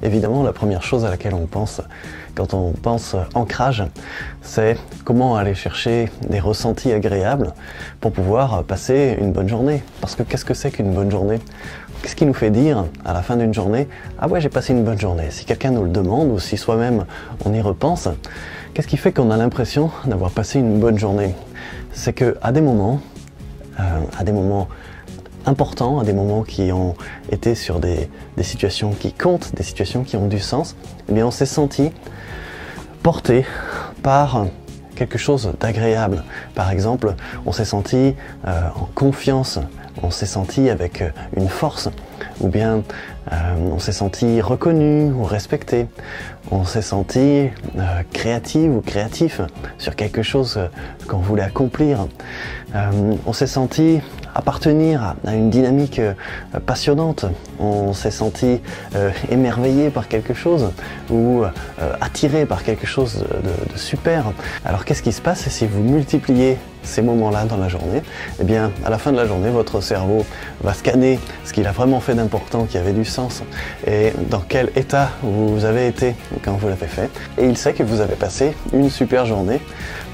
Évidemment, la première chose à laquelle on pense quand on pense ancrage, c'est comment aller chercher des ressentis agréables pour pouvoir passer une bonne journée. Parce que qu'est-ce que c'est qu'une bonne journée? Qu'est-ce qui nous fait dire à la fin d'une journée « Ah ouais, j'ai passé une bonne journée ». Si quelqu'un nous le demande ou si soi-même on y repense, qu'est-ce qui fait qu'on a l'impression d'avoir passé une bonne journée? C'est qu'à des moments importants, à des moments qui ont été sur des situations qui comptent, des situations qui ont du sens, eh bien on s'est senti porté par quelque chose d'agréable. Par exemple, on s'est senti en confiance, on s'est senti avec une force, ou bien on s'est senti reconnu ou respecté, on s'est senti créative ou créatif sur quelque chose qu'on voulait accomplir, on s'est senti appartenir à une dynamique passionnante, on s'est senti émerveillé par quelque chose ou attiré par quelque chose de super. Alors qu'est-ce qui se passe si vous multipliez ces moments-là dans la journée? Eh bien, à la fin de la journée, votre cerveau va scanner ce qu'il a vraiment fait d'important, qui avait du sens, et dans quel état vous avez été quand vous l'avez fait. Et il sait que vous avez passé une super journée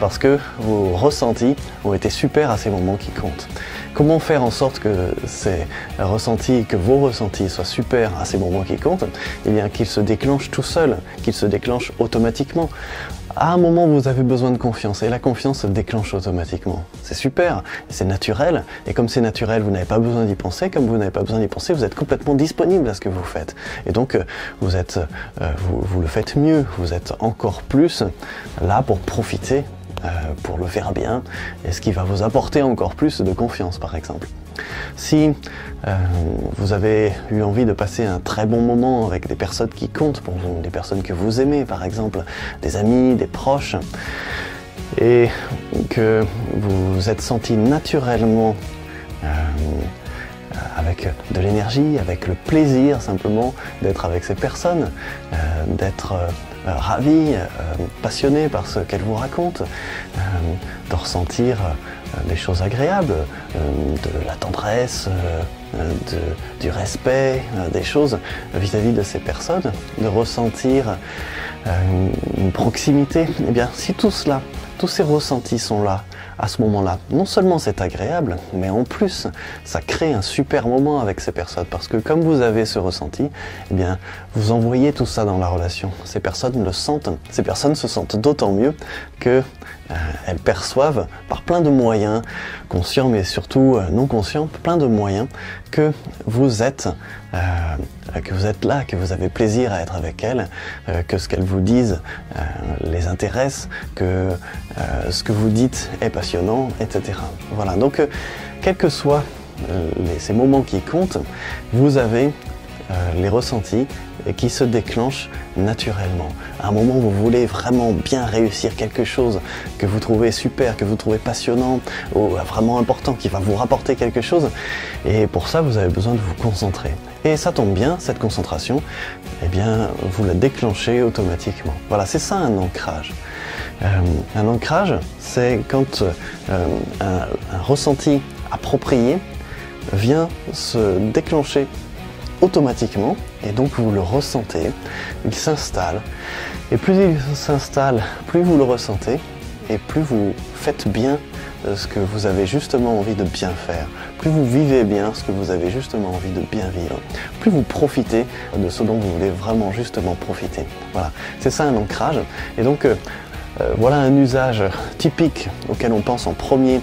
parce que vos ressentis ont été super à ces moments qui comptent. Comment faire en sorte que ces ressentis, que vos ressentis soient super à ces moments qui comptent? Eh bien, qu'ils se déclenchent tout seuls, qu'ils se déclenchent automatiquement. À un moment, vous avez besoin de confiance et la confiance se déclenche automatiquement. C'est super, c'est naturel, et comme c'est naturel, vous n'avez pas besoin d'y penser. Comme vous n'avez pas besoin d'y penser, vous êtes complètement disponible à ce que vous faites. Et donc, vous le faites mieux, vous êtes encore plus là pour profiter, pour le faire bien, et ce qui va vous apporter encore plus de confiance, par exemple. Si vous avez eu envie de passer un très bon moment avec des personnes qui comptent pour vous, des personnes que vous aimez, par exemple, des amis, des proches, et que vous vous êtes senti naturellement avec de l'énergie, avec le plaisir simplement d'être avec ces personnes, d'être ravi, passionné par ce qu'elles vous racontent, de ressentir des choses agréables, de la tendresse, du respect, des choses vis-à-vis de ces personnes, de ressentir une proximité. Eh bien, si tout cela, tous ces ressentis sont là, à ce moment-là, non seulement c'est agréable, mais en plus, ça crée un super moment avec ces personnes, parce que comme vous avez ce ressenti, eh bien, vous envoyez tout ça dans la relation. Ces personnes le sentent, ces personnes se sentent d'autant mieux que elles perçoivent par plein de moyens, conscients mais surtout non conscients, plein de moyens que vous êtes là, que vous avez plaisir à être avec elles, que ce qu'elles vous disent les intéresse, que ce que vous dites est passionnant, etc. Voilà, donc quels que soient ces moments qui comptent, vous avez les ressentis qui se déclenchent naturellement. À un moment où vous voulez vraiment bien réussir quelque chose que vous trouvez super, que vous trouvez passionnant ou vraiment important, qui va vous rapporter quelque chose, et pour ça vous avez besoin de vous concentrer. Et ça tombe bien, cette concentration, eh bien vous la déclenchez automatiquement. Voilà, c'est ça un ancrage. Un ancrage, c'est quand un ressenti approprié vient se déclencher automatiquement, et donc vous le ressentez, il s'installe, et plus il s'installe, plus vous le ressentez, et plus vous faites bien ce que vous avez justement envie de bien faire, plus vous vivez bien ce que vous avez justement envie de bien vivre, plus vous profitez de ce dont vous voulez vraiment justement profiter. Voilà, c'est ça un ancrage, et donc voilà un usage typique auquel on pense en premier,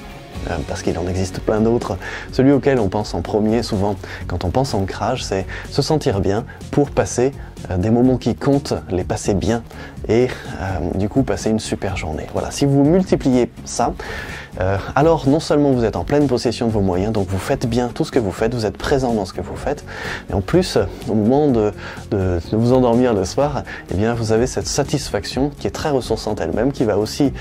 parce qu'il en existe plein d'autres. Celui auquel on pense en premier souvent quand on pense ancrage, c'est se sentir bien pour passer des moments qui comptent, les passer bien et du coup passer une super journée. Voilà, si vous multipliez ça, alors non seulement vous êtes en pleine possession de vos moyens, donc vous faites bien tout ce que vous faites, vous êtes présent dans ce que vous faites, et en plus, au moment de vous endormir le soir, eh bien vous avez cette satisfaction qui est très ressourçante elle-même, qui va aussi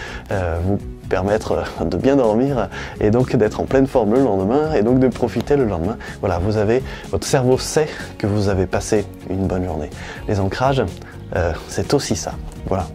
vous permettre de bien dormir et donc d'être en pleine forme le lendemain et donc de profiter le lendemain. Voilà, votre cerveau sait que vous avez passé une bonne journée. Les ancrages, c'est aussi ça. Voilà.